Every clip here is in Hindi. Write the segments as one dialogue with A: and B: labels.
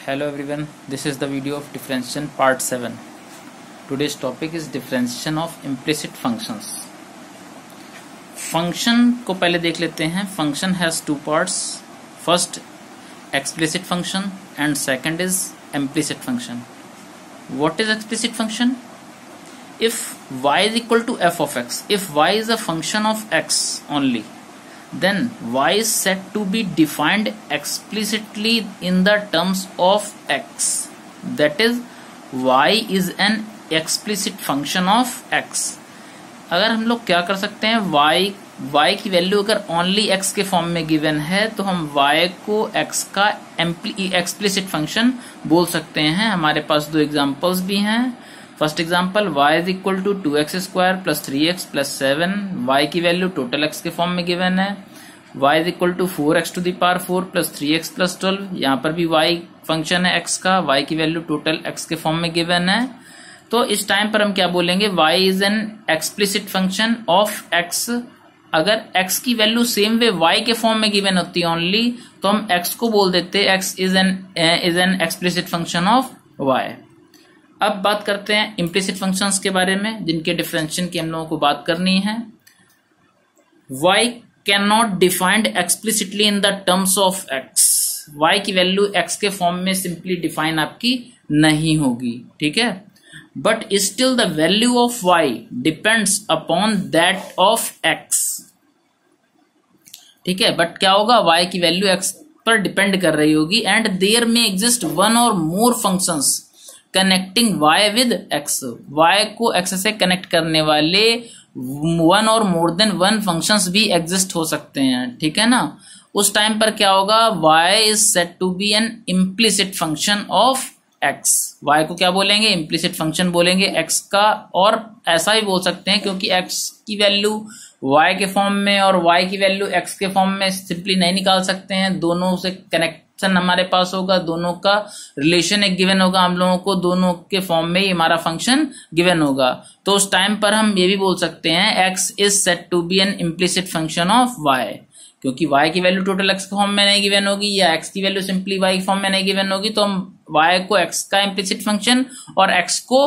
A: Hello everyone, this is the video of differentiation part 7. Today's topic is differentiation of implicit functions. Function को पहले देख लेते हैं. Function has two parts. First explicit function and second is implicit function. What is explicit function? If y is equal to f of x, if y is a function of x only, then y is said to be defined explicitly in the terms of x. That is, y is an explicit function of x. अगर हम लोग क्या कर सकते हैं, y की वैल्यू अगर ओनली x के फॉर्म में गिवन है तो हम y को x का एक्सप्लिसिट फंक्शन बोल सकते हैं. हमारे पास दो एग्जांपल्स भी हैं. First example y is equal to 2x square plus 3x plus 7. y की वैल्यू टोटल x के फॉर्म में गिवन है. y is equal to 4x to the power 4 plus 3x plus 12. यहाँ पर भी y फंक्शन है x का. y की वैल्यू टोटल x के फॉर्म में गिवन है. तो इस टाइम पर हम क्या बोलेंगे, y is an explicit function of x. अगर x की वैल्यू सेम वे y के फॉर्म में गिवन होती है ओनली, तो हम x को बोल देते हैं x is an explicit function of y. अब बात करते हैं इम्प्लिसिट फंक्शंस के बारे में, जिनके डिफरेंशिएशन की हम लोगों को बात करनी है. y can not defined explicitly in the terms of x. y की वैल्यू x के फॉर्म में सिंपली डिफाइन आपकी नहीं होगी, ठीक है. But still the value of y depends upon that of x. ठीक है, बट क्या होगा, y की वैल्यू x पर डिपेंड कर रही होगी. एंड देयर में exist one or more functions connecting y with x. y को x से कनेक्ट करने वाले one or more than one functions भी एग्जिस्ट हो सकते हैं, ठीक है ना. उस टाइम पर क्या होगा, y is said to be an implicit function of x. y को क्या बोलेंगे, इम्प्लिसिट फंक्शन बोलेंगे x का. और ऐसा भी बोल सकते हैं क्योंकि x की वैल्यू y के फॉर्म में और y की वैल्यू x के फॉर्म में सिंपली नहीं निकाल सकते हैं. दोनों से कनेक्शन हमारे पास होगा, दोनों का रिलेशन एक गिवन होगा हम लोगों को, दोनों के फॉर्म में ही हमारा फंक्शन गिवन होगा. तो उस टाइम पर हम ये भी बोल सकते हैं x is said to be an implicit function of y. क्योंकि y की वैल्यू टोटल x के फॉर्म में नहीं गिवन होगी या x की वैल्यू सिंपली y के फॉर्म में नहीं गिवन होगी, तो हम y को x का इम्प्लिसिट फंक्शन और x को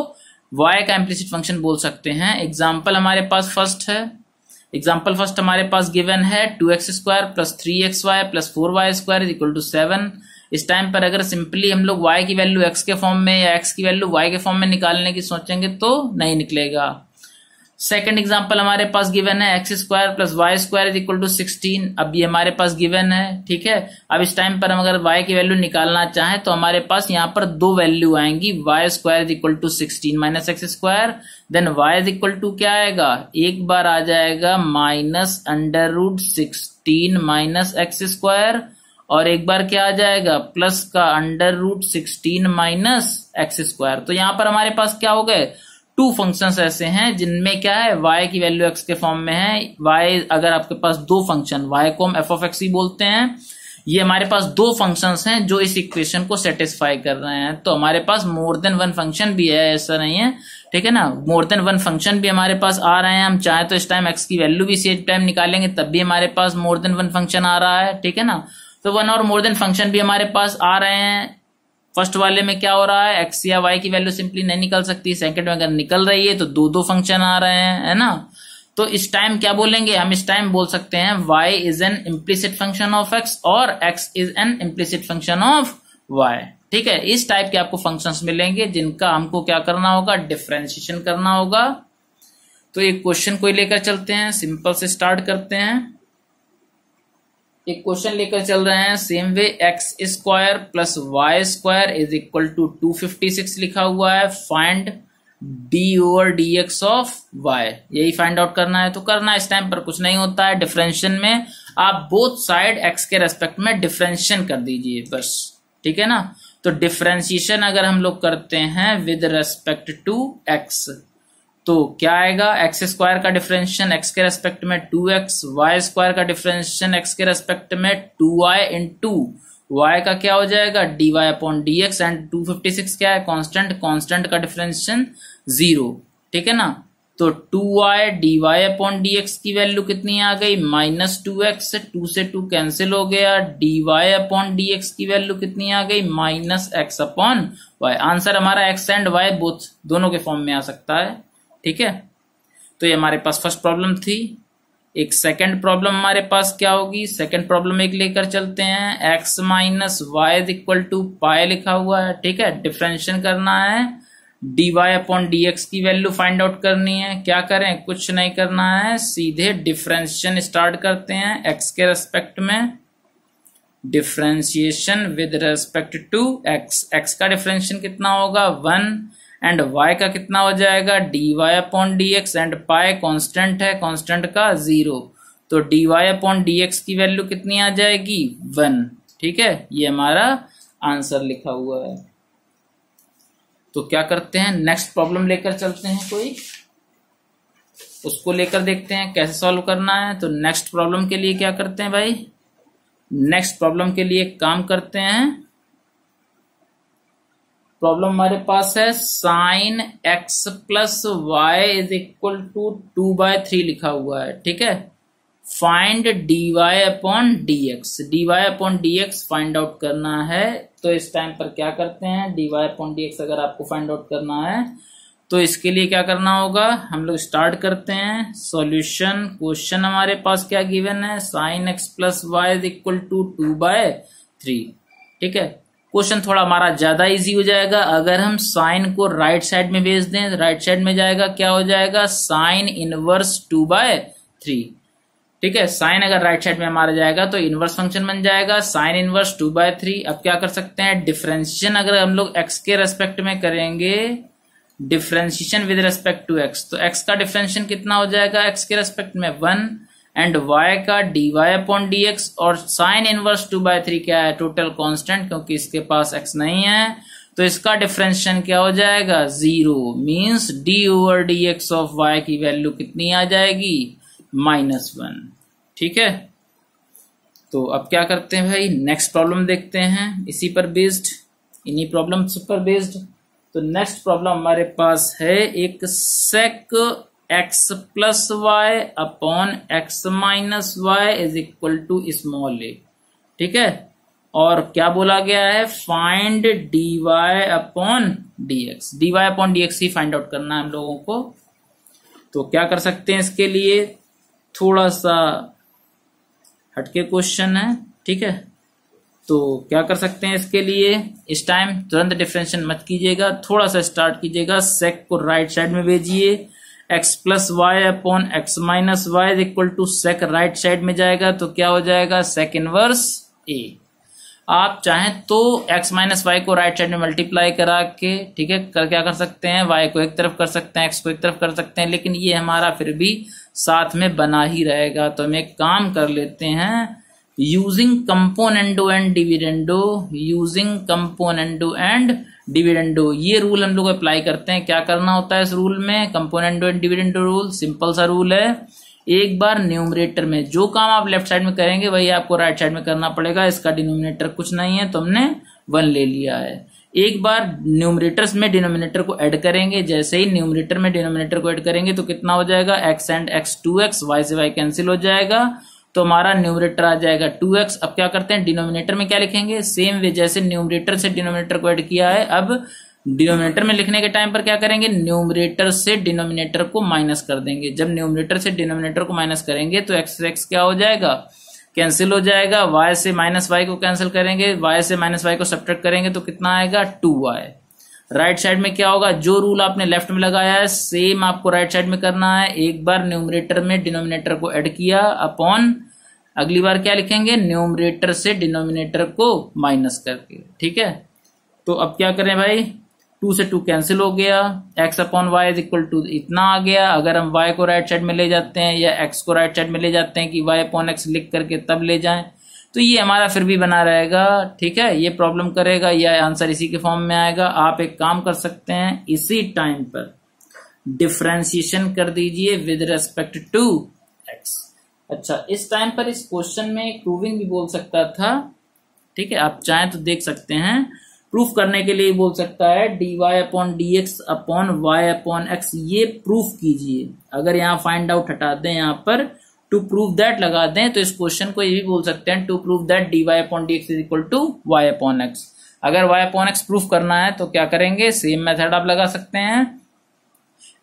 A: y का इम्प्लिसिट फंक्शन बोल सकते हैं. एग्जाम्पल हमारे पास फर्स्ट है. एग्जाम्पल फर्स्ट हमारे पास गिवन है 2x square plus 3xy plus 4y square is equal to 7. इस टाइम पर अगर सिंपली हम लोग y की वैल्यू x के फॉर्म में या x की वैल्यू y के फॉर्म में निकालने की सोचेंगे तो नहीं निकलेगा. सेकंड एग्जांपल हमारे पास गिवन है x square plus y square is equal to 16. अब ये हमारे पास गिवन है, ठीक है. अब इस टाइम पर हम अगर y की वैल्यू निकालना चाहें तो हमारे पास यहाँ पर दो वैल्यू आएंगी. Y square is equal to 16 minus x square. Then y is equal to क्या आएगा, एक बार आ जाएगा minus under root 16 minus x square, और एक बार क्या आ जाएगा, प्लस का under root 16 minus x square. तो यहाँ पर हमारे पास क्या हो गए, टू फंक्शंस ऐसे हैं जिनमें क्या है, y की वैल्यू x के फॉर्म में है. y अगर आपके पास दो फंक्शन, y को हम f ऑफ x ही बोलते हैं, ये हमारे पास दो फंक्शंस हैं जो इस इक्वेशन को सेटिस्फाई कर रहे हैं. तो हमारे पास मोर देन वन फंक्शन भी है, ऐसा नहीं है, ठीक है ना. मोर देन वन फंक्शन भी हमारे पास आ रहे हैं. हम चाहे तो इस टाइम x की वैल्यू भी सेम टाइम निकालेंगे तब भी हमारे पास मोर देन वन फंक्शन आ रहा है, ठीक है ना. तो one or more then function भी हमारे पास आ रहे हैं. फर्स्ट वाले में क्या हो रहा है, x या y की वैल्यू सिंपली नहीं निकल सकती. सेकंड में अगर निकल रही है तो दो दो फंक्शन आ रहे हैं, है ना. तो इस टाइम क्या बोलेंगे हम, इस टाइम बोल सकते हैं y is N implicit function of x और x is an implicit function of y. ठीक है, इस टाइप के आपको फंक्शंस मिलेंगे जिनका हमको क्या करना होगा, डिफरेंशिएशन करना होगा. तो एक क्वेश्चन को लेकर चलते हैं, सिंपल से स्टार्ट करते हैं. एक क्वेश्चन लेकर चल रहे हैं. Same way x square plus y square is equal to 256 लिखा हुआ है. Find d over d x of y. यही फाइंड आउट करना है. तो करना इस टाइम पर कुछ नहीं होता है. डिफरेंशिएशन में आप बोथ साइड एक्स के रेस्पेक्ट में डिफरेंशिएशन कर दीजिए बस, ठीक है ना. तो डिफरेंशिएशन अगर हम लोग करते हैं विद रेस्पेक्ट टू एक्स तो क्या आएगा, एक्स स्क्वायर का डिफरेंशिएशन एक्स के रेस्पेक्ट में 2x, वाई स्क्वायर का डिफरेंशिएशन एक्स के रेस्पेक्ट में 2y इंटू वाई का क्या हो जाएगा, dy अपॉन dx. एंड 256 क्या है, कांस्टेंट, कांस्टेंट का डिफरेंशिएशन 0, ठीक है ना. तो 2y dy अपॉन dx की वैल्यू कितनी आ गई, -2x, 2 से 2 कैंसिल हो गया, dy अपॉन dx की वैल्यू कितनी आ गई, -x अपॉन y। आंसर हमारा x एंड y बोथ दोनों के फॉर्म में आ सकता है। ठीक है, तो ये हमारे पास फर्स्ट प्रॉब्लम थी। एक सेकंड प्रॉब्लम हमारे पास क्या होगी, सेकंड प्रॉब्लम एक लेकर चलते हैं। x minus Y is equal to pi लिखा हुआ है। ठीक है, डिफरेंशिएशन करना है, dy अपॉन dx की वैल्यू फाइंड आउट करनी है। क्या करें, कुछ नहीं करना है, सीधे डिफरेंशिएशन स्टार्ट करते हैं x के रेस्पेक्ट में। Differentiation with respect to x का डिफरेंशिएशन कितना होगा 1 एंड y का कितना हो जाएगा dy upon dx and pi constant है, कांस्टेंट का 0, तो dy अपॉन dx की वैल्यू कितनी आ जाएगी 1। ठीक है, ये हमारा आंसर लिखा हुआ है। तो क्या करते हैं, नेक्स्ट प्रॉब्लम लेकर चलते हैं, कोई उसको लेकर देखते हैं कैसे सॉल्व करना है। तो नेक्स्ट प्रॉब्लम के लिए क्या करते हैं भाई, नेक्स्ट प्रॉब्लम के लिए काम करते हैं। प्रॉब्लम हमारे पास है sine x plus y is equal to 2/3 लिखा हुआ है। ठीक है, find dy upon dx, dy upon dx find out करना है। तो इस टाइम पर क्या करते हैं, dy अपॉन dx अगर आपको फाइंड आउट करना है तो इसके लिए क्या करना होगा, हम लोग स्टार्ट करते हैं सॉल्यूशन। क्वेश्चन हमारे पास क्या गिवन है, sine x plus y is equal to 2/3। ठीक है, क्वेश्चन थोड़ा हमारा ज्यादा इजी हो जाएगा अगर हम साइन को राइट साइड में भेज दें। राइट साइड में जाएगा, क्या हो जाएगा, साइन इनवर्स 2/3। ठीक है, साइन अगर राइट साइड में हमारा जाएगा तो इनवर्स फंक्शन बन जाएगा साइन इनवर्स 2/3। अब क्या कर सकते हैं, डिफरेंशिएशन अगर हम लोग x के रेस्पेक्ट में करेंगे, differentiation with respect to x, तो x का डिफरेंशिएशन कितना हो जाएगा x के रेस्पेक्ट में 1 एंड y का dy अपॉन dx, और साइन इनवर्स 2/3 क्या है, टोटल कांस्टेंट, क्योंकि इसके पास x नहीं है तो इसका डिफरेंशिएशन क्या हो जाएगा 0, मींस d/dx ऑफ y की वैल्यू कितनी आ जाएगी -1। ठीक है, तो अब क्या करते हैं भाई, नेक्स्ट प्रॉब्लम देखते हैं इसी पर बेस्ड, इन्हीं प्रॉब्लम्स पर बेस्ड। तो नेक्स्ट प्रॉब्लम हमारे पास है एक sec x plus y upon x minus Y is equal to small a। ठीक है, और क्या बोला गया है, find dy upon dx, dy upon dx ही फाइंड आउट करना है हम लोगों को। तो क्या कर सकते हैं, इसके लिए थोड़ा सा हटके क्वेश्चन है। ठीक है, तो क्या कर सकते हैं इसके लिए, इस टाइम तुरंत डिफरेंशिएशन मत कीजिएगा, थोड़ा सा स्टार्ट कीजिएगा, सेक को राइट साइड में भेजिए, x plus y upon x minus Y is equal to sec right side में जाएगा तो क्या हो जाएगा सेक इनवर्स a। आप चाहें तो x माइनस वाई को राइट साइड में मल्टीप्लाई करा के, ठीक है, क्या कर सकते हैं, y को एक तरफ कर सकते हैं, x को एक तरफ कर सकते हैं, लेकिन ये हमारा फिर भी साथ में बना ही रहेगा। तो हम एक काम कर लेते हैं, using componendo and dividendo, using componendo and dividendo, ये रूल हम लोग अप्लाई करते हैं। क्या करना होता है इस रूल में, componendo and dividendo rule, simple सा रूल है। एक बार न्यूमरेटर में जो काम आप लेफ्ट साइड में करेंगे वही आपको राइट साइड में करना पड़ेगा। इसका डिनोमिनेटर कुछ नहीं है तो हमने 1 ले लिया है। एक बार न्यूमरेटर्स में डिनोमिनेटर को ऐड करेंगे, जैसे ही न्यूमरेटर में डिनोमिनेटर को ऐड करेंगे तो कितना हो जाएगा, x and x 2x, y से y कैंसिल हो जाएगा तो हमारा न्यूमरेटर आ जाएगा 2x। अब क्या करते हैं, डिनोमिनेटर में क्या लिखेंगे, सेम वे जैसे न्यूमरेटर से डिनोमिनेटर को ऐड किया है, अब डिनोमिनेटर में लिखने के टाइम पर क्या करेंगे, न्यूमरेटर से डिनोमिनेटर को माइनस कर देंगे। जब न्यूमरेटर से डिनोमिनेटर को माइनस करेंगे तो x x क्या हो जाएगा, कैंसिल हो जाएगा, y से माइनस वाई को कैंसिल करेंगे, y से माइनस वाई को सब्ट्रैक्ट करेंगे तो कितना आएगा 2y। राइट साइड में क्या होगा, जो रूल आपने लेफ्ट में लगाया है सेम आपको राइट साइड में करना है। एक बार न्यूमरेटर में डिनोमिनेटर को ऐड किया अपॉन, अगली बार क्या लिखेंगे, न्यूमरेटर से डिनोमिनेटर को माइनस करके। ठीक है, तो अब क्या करें भाई, 2 से 2 कैंसिल हो गया, x upon y is equal to इतना आ गया। अगर हम y को राइट साइड में ले जाते हैं या x को राइट साइड में ले जाते हैं कि y अपॉन x लिख करके तब ले जाएं तो ये हमारा फिर भी बना रहेगा। ठीक है, ये प्रॉब्लम करेगा या आंसर इसी के फॉर्म में आएगा। आप एक काम कर सकते हैं, इसी टाइम पर डिफरेंशिएशन कर दीजिए विद रेस्पेक्ट टू x। अच्छा, इस टाइम पर इस क्वेश्चन में प्रूविंग भी बोल सकता था। ठीक है, आप चाहें तो देख सकते हैं, प्रूफ करने के लिए बोल सकता है dy upon D x upon y upon x, ये प्रूफ कीजिए। अगर यहाँ फाइंड आउट हटा दें, यहाँ पर टू प्रूव दैट लगा दें, तो इस क्वेश्चन को ये भी बोल सकते हैं to prove that dy upon D x is equal to y upon x. अगर y अपॉन एक्स प्रूफ करना है तो क्या करेंगे, सेम मेथड आप लगा सकते हैं।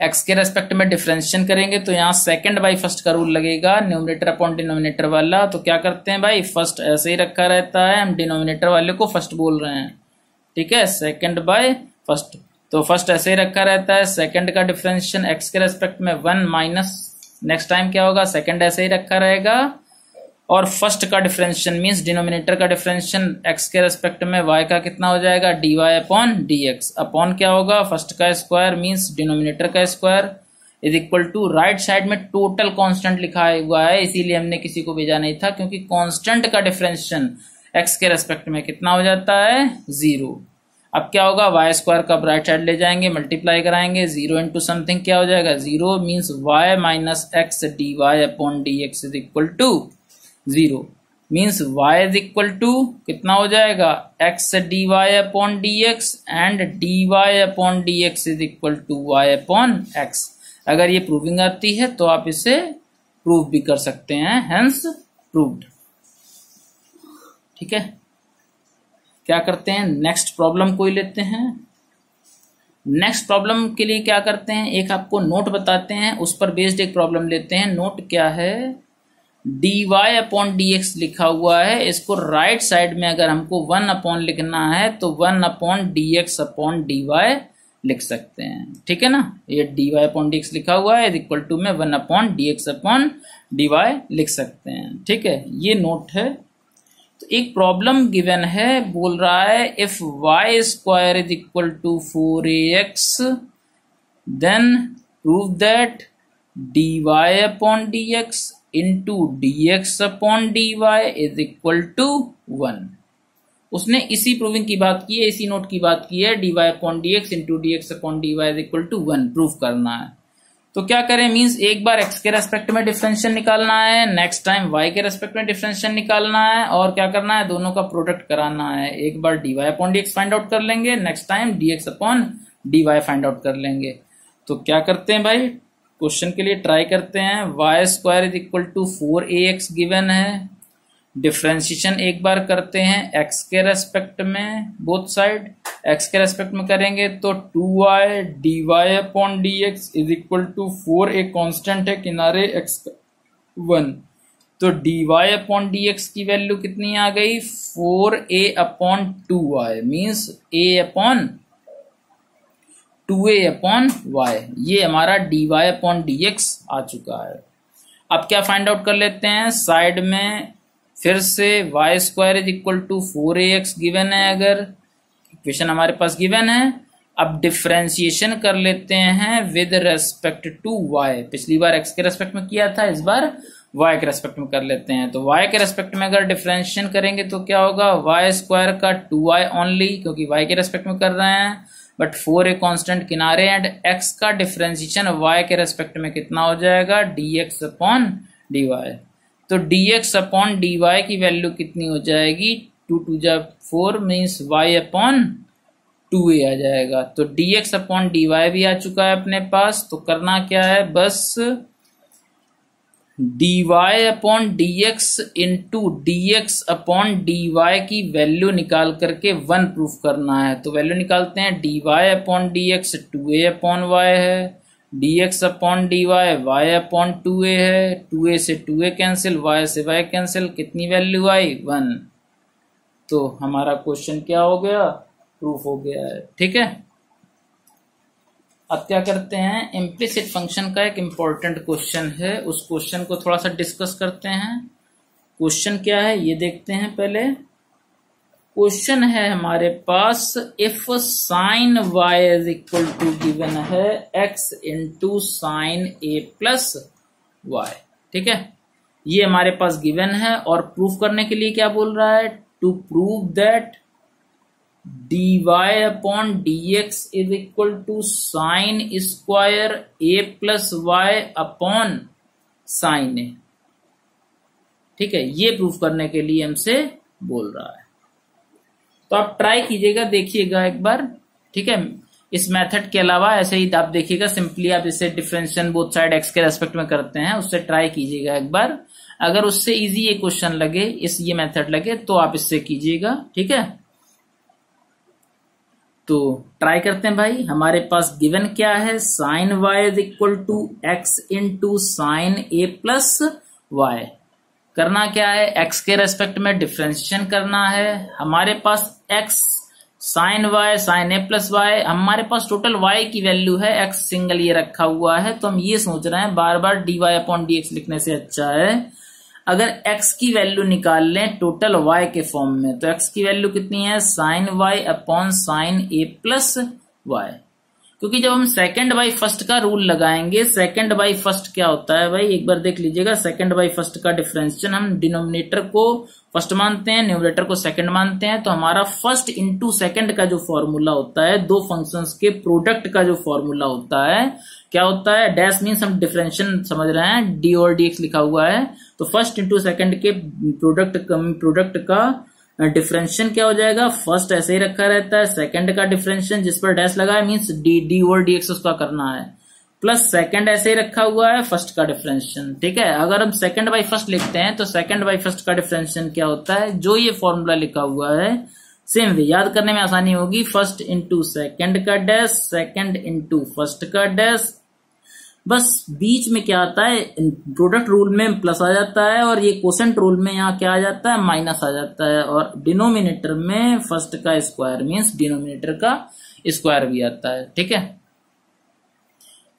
A: x के रेस्पेक्ट में डिफरेंशिएशन करेंगे तो यहाँ सेकंड बाई फर्स्ट का रूल लगेगा, न्यूमरेटर अपॉन डिनोमिनेटर वाला। तो क्या करते हैं भाई, फर्स्ट ऐसे ही रखा रहता है, हम डिनोमिनेटर वाले को फर्स्ट बोल रहे हैं, ठीक है, सेकंड बाय फर्स्ट। तो फर्स्ट ऐसे ही रखा रहता है, सेकंड का डिफरेंशिएशन x के रेस्पेक्ट में 1 माइनस नेक्स्ट टाइम क्या होगा, सेकंड ऐसे ही रखा रहेगा, और फर्स्ट का डिफरेंशिएशन मींस डिनोमिनेटर का डिफरेंशिएशन x के रेस्पेक्ट में y का कितना हो जाएगा, dy अपॉन dx अपॉन क्या होगा, फर्स्ट का स्क्वायर मींस डिनोमिनेटर का square is equal to, right side में टोटल कांस्टेंट लिखा हुआ है, इसीलिए हमने किसी को भेजा नहीं था, क्योंकि कांस्टेंट का डिफरेंशिएशन x के रेस्पेक्ट में कितना हो जाता है, 0। अब क्या होगा, वाई स्क्वायर का राइट साइड ले जाएंगे, मल्टीप्लाई कराएंगे, 0 इंटू समथिंग क्या हो जाएगा, 0 means y minus x d Y upon D x is equal to 0 means y is equal to कितना हो जाएगा, x d Y upon D x and d Y upon D x is equal to y upon x. अगर ये प्रूविंग आती है तो आप इसे प्रूव भी कर सकते हैं, हेंस प्रूव्ड। ठीक है, क्या करते हैं, नेक्स्ट प्रॉब्लम को ही लेते हैं। नेक्स्ट प्रॉब्लम के लिए क्या करते हैं, एक आपको नोट बताते हैं, उस पर बेस्ड एक प्रॉब्लम लेते हैं। नोट क्या है, dy अपॉन dx लिखा हुआ है, इसको राइट साइड में अगर हमको 1 अपॉन लिखना है तो 1 अपॉन dx अपॉन dy लिख सकते हैं, ठीक है ना। ये dy अपॉन dx लिखा हुआ है, इक्वल टू में 1 अपॉन dx अपॉन dy लिख सकते हैं, ठीक है, ये नोट है। तो एक प्रॉब्लम गिवन है, बोल रहा है if y square is equal to 4ax then prove that dy upon dx into dx upon dy is equal to 1। उसने इसी प्रूविंग की बात की है, इसी नोट की बात की है, dy upon dx into dx upon dy is equal to 1 proof करना है। तो क्या करें, मींस एक बार x के रेस्पेक्ट में डिफरेंशियल निकालना है, नेक्स्ट टाइम y के रेस्पेक्ट में डिफरेंशियल निकालना है, और क्या करना है, दोनों का प्रोडक्ट कराना है। एक बार dy upon dx find out कर लेंगे, next time dx upon dy find out कर लेंगे। तो क्या करते हैं भाई, क्वेश्चन के लिए ट्राई करते हैं। Y square is equal to 4ax given है, डिफरेंशिएशन एक बार करते हैं x के रेस्पेक्ट में, बोथ साइड x के रेस्पेक्ट में करेंगे तो 2y dy upon dx is equal to 4, एक कांस्टेंट है किनारे x का 1, तो dy अपॉन dx की वैल्यू कितनी आ गई, 4a upon 2y means a upon 2a upon y, ये हमारा dy अपॉन dx आ चुका है। अब क्या फाइंड आउट कर लेते हैं, साइड में फिर से y square is equal to 4ax given है, अगर इक्वेशन हमारे पास गिवन है। अब डिफरेंशिएशन कर लेते हैं विद रेस्पेक्ट टू y, पिछली बार x के रेस्पेक्ट में किया था, इस बार y के रेस्पेक्ट में कर लेते हैं। तो y के रेस्पेक्ट में अगर डिफरेंशिएशन करेंगे तो क्या होगा, वाई स्क्वायर का 2y ओनली, क्योंकि y के रेस्पेक्ट में कर रहे हैं, बट 4 एक कांस्टेंट किनारे, एंड x का डिफरेंशिएशन y के रेस्पेक्ट में कितना हो जाएगा, dx अपॉन dy। तो dx अपॉन dy की वैल्यू कितनी हो जाएगी, 2 2 जा 4 मीन्स y अपॉन 2a आ जाएगा। तो dx अपॉन dy भी आ चुका है अपने पास। तो करना क्या है, बस dy upon dx into dx upon dy की वैल्यू निकाल करके 1 प्रूफ करना है। तो वैल्यू निकालते हैं, dy upon dx 2a upon y है, dx upon dy y upon 2a है, 2a से 2a कैंसिल, y से y कैंसिल, कितनी वैल्यू आई, 1। तो हमारा क्वेश्चन क्या हो गया, प्रूफ हो गया है, ठीक है। अब क्या करते हैं, इम्प्लिसिट फंक्शन का एक इंपॉर्टेंट क्वेश्चन है, उस क्वेश्चन को थोड़ा सा डिस्कस करते हैं। क्वेश्चन क्या है ये देखते हैं पहले। क्वेश्चन है हमारे पास, if sine y is equal to given है x into sine a plus y, ठीक है, ये हमारे पास गिवन है। और प्रूफ करने के लिए क्या बोल रहा है, to prove that dy upon dx is equal to sine square a plus y upon sine a, ठीक है, ये प्रूफ करने के लिए हमसे बोल रहा है। तो आप ट्राई कीजिएगा, देखिएगा एक बार, ठीक है। इस मेथड के अलावा ऐसे ही आप देखिएगा, सिंपली आप इसे डिफरेंशिएशन बोथ साइड एक्स के रेस्पेक्ट में करते हैं, उससे ट्राई कीजिएगा एक बार। अगर उससे इजी ये क्वेश्चन लगे, ये मेथड लगे, तो आप इससे कीजिएगा, ठीक है। तो ट्राई करते हैं भाई। हमारे पास गिवन क्या है, sine y is equal to x into sine a plus y. करना क्या है, एक्स के रेस्पेक्ट में डिफरेंशिएशन करना है। हमारे पास x sign Y sign a plus Y, हमारे पास टोटल वाई की वैल्यू है, एक्स सिंगल ये रखा हुआ है, तो हम ये सोच रहे हैं बार बार D Y upon D X लिखने से अच्छा है अगर x की वैल्यू निकाल लें टोटल y के फॉर्म में। तो x की वैल्यू कितनी है, sign y upon sine a plus Y. क्योंकि जब हम सेकंड बाई फर्स्ट का रूल लगाएंगे, सेकंड बाई फर्स्ट क्या होता है भाई, एक बार देख लीजिएगा। सेकंड बाई फर्स्ट का डिफरेंशिएशन, हम डिनोमिनेटर को फर्स्ट मानते हैं, न्यूमरेटर को सेकंड मानते हैं, तो हमारा फर्स्ट इंटू सेकंड का जो फॉर्मूला होता है, दो फंक्शंस के प्रोडक्ट का जो फॉर्मूला होता है, क्या होता है, डैश मीन्स हम डिफरेंशिएशन समझ रहे हैं, डी और डी एक्स लिखा हुआ है, तो फर्स्ट इंटू सेकंड के प्रोडक्ट का डिफरेंशिएशन क्या हो जाएगा, फर्स्ट ऐसे ही रखा रहता है, सेकंड का डिफरेंशिएशन जिस पर डैश लगा है मीन्स डी और डी एक्स उसका करना है, प्लस सेकंड ऐसे ही रखा हुआ है, फर्स्ट का डिफरेंशिएशन, ठीक है। अगर हम सेकंड बाई फर्स्ट लिखते हैं तो सेकंड बाई फर्स्ट का डिफरेंशिएशन क्या होता है, जो ये फॉर्मूला लिखा हुआ है, सेम वे याद करने में आसानी होगी, फर्स्ट इंटू सेकंड का डैश, सेकंड इंटू फर्स्ट का डैश, बस बीच में क्या आता है, प्रोडक्ट रूल में प्लस आ जाता है, और ये कोसेंट रूल में यहाँ क्या आ जाता है, माइनस आ जाता है, और डिनोमिनेटर में फर्स्ट का स्क्वायर मीन्स डिनोमिनेटर का स्क्वायर भी आता है, ठीक है।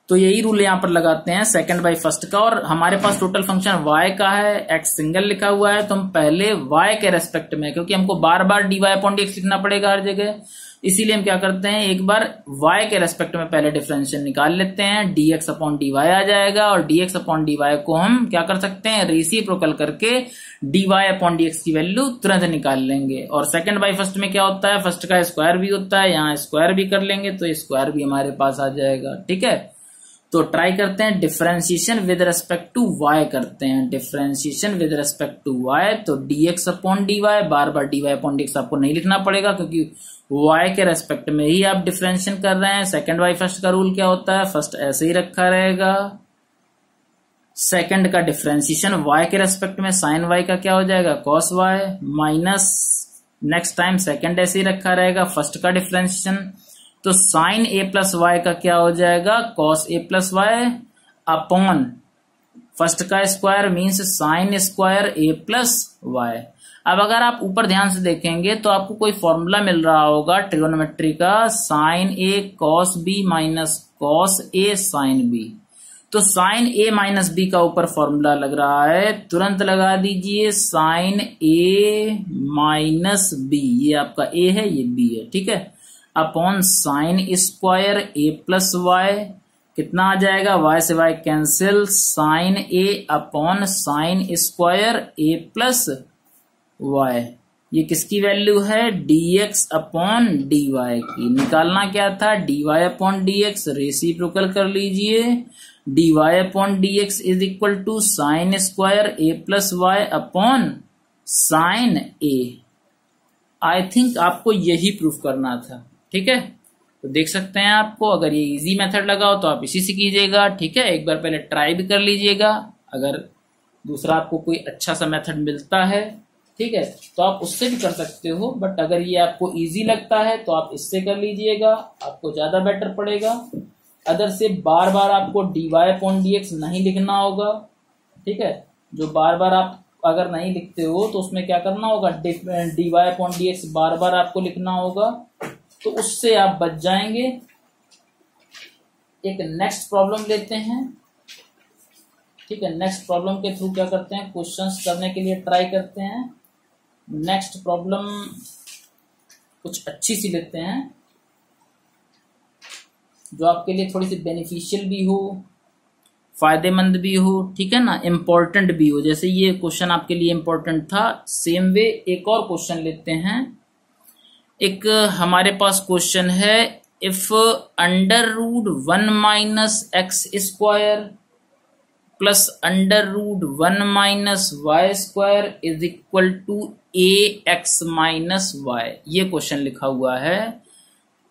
A: तो यही रूल यहां पर लगाते हैं सेकंड बाई फर्स्ट का। और हमारे पास टोटल फंक्शन y का है, x सिंगल लिखा हुआ है, तो हम पहले y के रेस्पेक्ट में, क्योंकि हमको बार बार dy अपॉन dx लिखना पड़ेगा हर जगह, इसीलिए हम क्या करते हैं, एक बार y के रेस्पेक्ट में पहले डिफरेंशिएशन निकाल लेते हैं, dx अपॉन dy आ जाएगा, और dx अपॉन dy को हम क्या कर सकते हैं, रेसिप्रोकल करके dy अपॉन dx की वैल्यू तुरंत निकाल लेंगे। और सेकंड बाई फर्स्ट में क्या होता है, फर्स्ट का स्क्वायर भी होता है, यहाँ स्क्वायर भी कर लेंगे तो स्क्वायर भी हमारे पास आ जाएगा, ठीक है। तो ट्राई करते हैं, differentiation with respect to y करते हैं, differentiation with respect to y, तो dx अपॉन dy, बार बार dy अपॉन dx आपको नहीं लिखना पड़ेगा क्योंकि y के रेस्पेक्ट में ही आप डिफरेंशिएशन कर रहे हैं। सेकंड बाई फर्स्ट का रूल क्या होता है, फर्स्ट ऐसे ही रखा रहेगा, सेकंड का डिफरेंशिएशन y के रेस्पेक्ट में साइन y का क्या हो जाएगा, cos y, minus next time second ऐसे ही रखा रहेगा, फर्स्ट का डिफरेंशिएशन, तो साइन ए प्लस वाई का क्या हो जाएगा, cos A plus y upon first का square means sine square a plus Y. अब अगर आप ऊपर ध्यान से देखेंगे तो आपको कोई फॉर्मूला मिल रहा होगा ट्रिगोनोमेट्री का, sign A cos B minus cos A sine B, तो साइन ए माइनस बी का ऊपर फॉर्मूला लग रहा है, तुरंत लगा दीजिए साइन ए माइनस बी, ये आपका ए है ये बी है, ठीक है, upon sine square a plus Y, कितना आ जाएगा, वाई से Y cancel, sign A upon sine square a plus Y, ये किसकी वैल्यू है, dx अपॉन dy की। निकालना क्या था, dy अपॉन dx, रेसिप्रोकल कर लीजिए, dy upon dx is equal to sine square a plus y upon sine a. I think आपको यही प्रूफ करना था, ठीक है। तो देख सकते हैं आपको, अगर ये इजी मेथड लगा हो तो आप इसी से कीजिएगा, ठीक है। एक बार पहले ट्राई भी कर लीजिएगा, अगर दूसरा आपको कोई अच्छा सा मेथड मिलता है, ठीक है, तो आप उससे भी कर सकते हो, बट अगर ये आपको इजी लगता है तो आप इससे कर लीजिएगा, आपको ज्यादा बेटर पड़ेगा। अदर से बार बार आपको dy अपॉन dx नहीं लिखना होगा, ठीक है, जो बार बार आप अगर नहीं लिखते हो तो उसमें क्या करना होगा, dy अपॉन dx बार बार आपको लिखना होगा, तो उससे आप बच जाएंगे। एक नेक्स्ट प्रॉब्लम लेते हैं, ठीक है, नेक्स्ट प्रॉब्लम के थ्रू क्या करते हैं, क्वेश्चंस करने के लिए ट्राई करते हैं। नेक्स्ट प्रॉब्लम कुछ अच्छी सी लेते हैं जो आपके लिए थोड़ी सी बेनिफिशियल भी हो, फायदेमंद भी हो, ठीक है ना, इम्पोर्टेंट भी हो। जैसे ये क्वेश्चन आपके लिए इम्पोर्टेंट था, सेम वे एक और क्वेश्चन लेते हैं। एक हमारे पास क्वेश्चन है, if under root 1 minus x square plus under root 1 minus Y square is equal to a x minus y, ये क्वेश्चन लिखा हुआ है।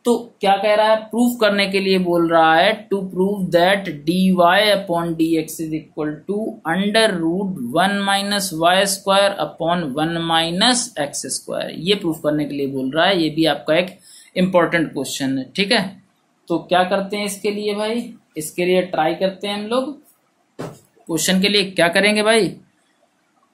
A: तो क्या कह रहा है, प्रूफ करने के लिए बोल रहा है, to prove that d Y upon D x is equal to under root 1 minus Y square upon 1 minus x square, ये प्रूफ करने के लिए बोल रहा है। ये भी आपका एक इंपॉर्टेंट क्वेश्चन है, ठीक है। तो क्या करते हैं इसके लिए भाई, इसके लिए ट्राई करते हैं हम लोग। क्वेश्चन के लिए क्या करेंगे भाई,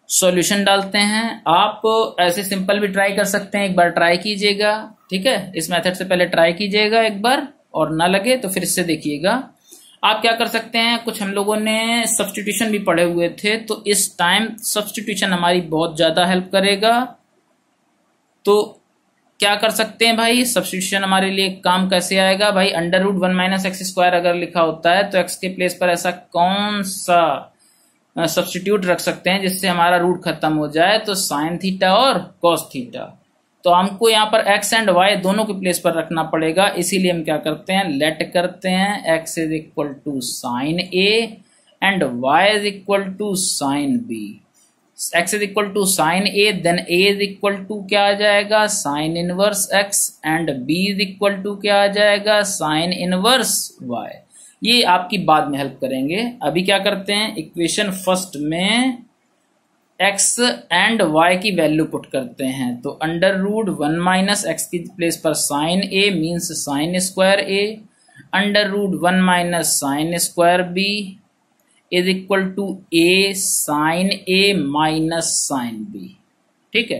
A: सॉल्यूशन डालते हैं। आप ऐसे सिंपल भी ट्राई कर सकते हैं, एक बार ट्राई कीजिएगा, ठीक है। इस मेथड से पहले ट्राई कीजिएगा एक बार, और ना लगे तो फिर इससे देखिएगा। आप क्या कर सकते हैं, कुछ हम लोगों ने सब्स्टिट्यूशन भी पढ़े हुए थे, तो इस टाइम सब्स्टिट्यूशन हमारी बहुत ज्यादा हेल्प करेगा। तो क्या कर सकते हैं भाई, सब्स्टिट्यूशन हमारे लिए काम कैसे आएगा भाई, under root 1 minus x square अगर लिखा होता है तो एक्स के प्लेस पर ऐसा कौन सा सब्स्टिट्यूट रख सकते हैं जिससे हमारा रूट खत्म हो जाए, तो साइन थीटा और कॉस थीटा। तो हमको यहाँ पर एक्स एंड वाई दोनों के प्लेस पर रखना पड़ेगा, इसीलिए हम क्या करते हैं, लेट करते हैं x is equal to sine a and y is equal to sine b. X is equal to sine a, then a is equal to क्या आ जाएगा, sine inverse x, and b is equal to क्या आ जाएगा, साइन इनवर्स वाई। ये आपकी बाद में हेल्प करेंगे। अभी क्या करते हैं, इक्वेशन फर्स्ट में एक्स एंड वाई की वैल्यू पुट करते हैं। तो अंडर रूट 1 माइनस एक्स की प्लेस पर sine a means sine square a, under root 1 minus sine square b is equal to a sine a minus sine b, ठीक है।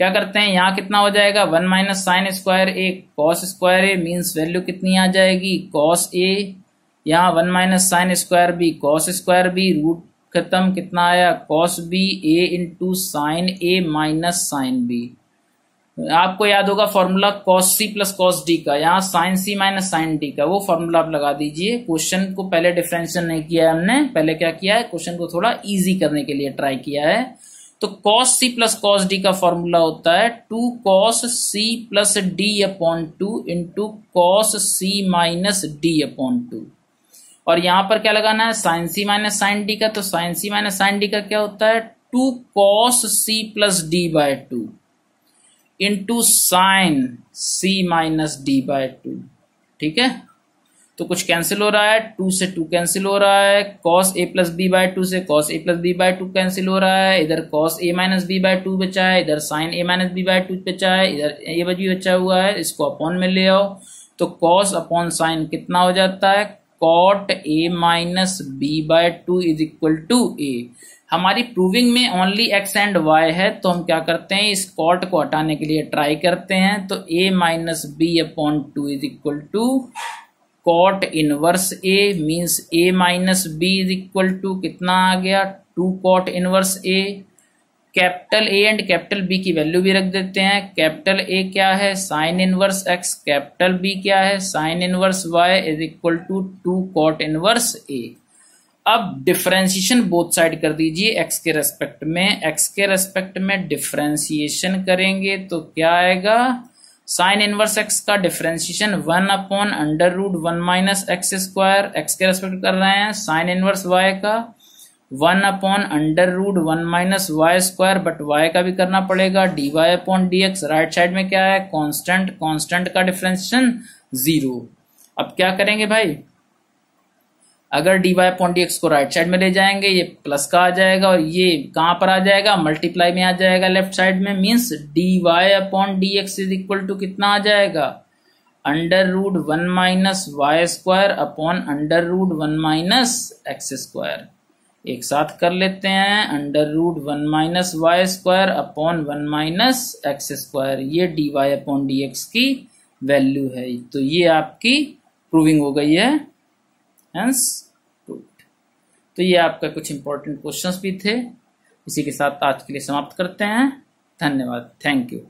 A: क्या करते हैं, यहाँ कितना हो जाएगा, 1 minus sine square a cos square a means value कितनी आ जाएगी, कॉस ए, यहाँ 1 minus sine square b cos square b, root खत्म, कितना आया, cos b a into sine a minus sine b. आपको याद होगा फॉर्मूला कॉस सी प्लस कॉस डी का, यहाँ साइन सी माइनस साइन डी का, वो फॉर्मूला आप लगा दीजिए। क्वेश्चन को पहले डिफरेंशियल नहीं किया है हमने, पहले क्या किया है, क्वेश्चन को थोड़ा इजी करने के लिए ट्राई किया है। तो कॉस सी प्लस कॉस डी का फॉर्मूला होता है 2 कॉस सी plus D upon 2 into cos C minus D upon 2। और यहां पर क्या लगाना है, साइन सी माइनस साइन डी का, तो साइन सी माइनस साइन डी का क्या होता है, 2 cos C plus D by 2 into sine C minus D by 2, ठीक है। तो कुछ कैंसिल हो रहा है, 2 से 2 कैंसिल हो रहा है, cos A plus B by 2 से cos A plus B by 2 cancel हो रहा है, इधर cos A minus B by 2 बचा है, इधर sign a minus B by 2 बचा है, इधर ये भी बचा हुआ है, इसको अपॉन में ले आओ। तो कॉस अपॉन साइन कितना हो जाता है, cot A minus B by 2 is equal to A. हमारी प्रूविंग में ओनली एक्स एंड वाई है, तो हम क्या करते हैं, इस कॉट को हटाने के लिए ट्राई करते हैं। तो A minus B upon 2 is equal to cot inverse A means A minus B is equal to कितना आ गया, 2 cot inverse A. Capital A and capital B की वैल्यू भी रख देते हैं। कैपिटल ए क्या है, sine inverse X, capital B क्या है, sine inverse Y is equal to 2 cot inverse A. अब डिफरेंशिएशन बोथ साइड कर दीजिए एक्स के रेस्पेक्ट में, एक्स के रेस्पेक्ट में डिफरेंशिएशन करेंगे तो क्या आएगा, साइन इनवर्स एक्स का differentiation 1 upon under root 1 minus x square, x के रेस्पेक्ट कर रहे हैं, साइन इनवर्स वाई का 1 upon under root 1 minus Y square, but y का भी करना पड़ेगा, d Y upon D x. Right side में क्या है, कांस्टेंट, कांस्टेंट का डिफरेंशिएशन 0। अब क्या करेंगे भाई, अगर d Y upon D x को राइट साइड में ले जाएंगे, ये प्लस का आ जाएगा और ये कहां पर आ जाएगा, मल्टीप्लाई में आ जाएगा लेफ्ट साइड में, means D Y upon D x is equal to कितना आ जाएगा, under root 1 minus Y square upon under root 1 minus x square. एक साथ कर लेते हैं, under root 1 minus Y square upon 1 minus x square, ये D Y upon D X की वैल्यू है। तो ये आपकी प्रूविंग हो गई है, हेंस प्रूव्ड। तो ये आपका कुछ इंपॉर्टेंट क्वेश्चंस भी थे। इसी के साथ आज के लिए समाप्त करते हैं। धन्यवाद, थैंक यू।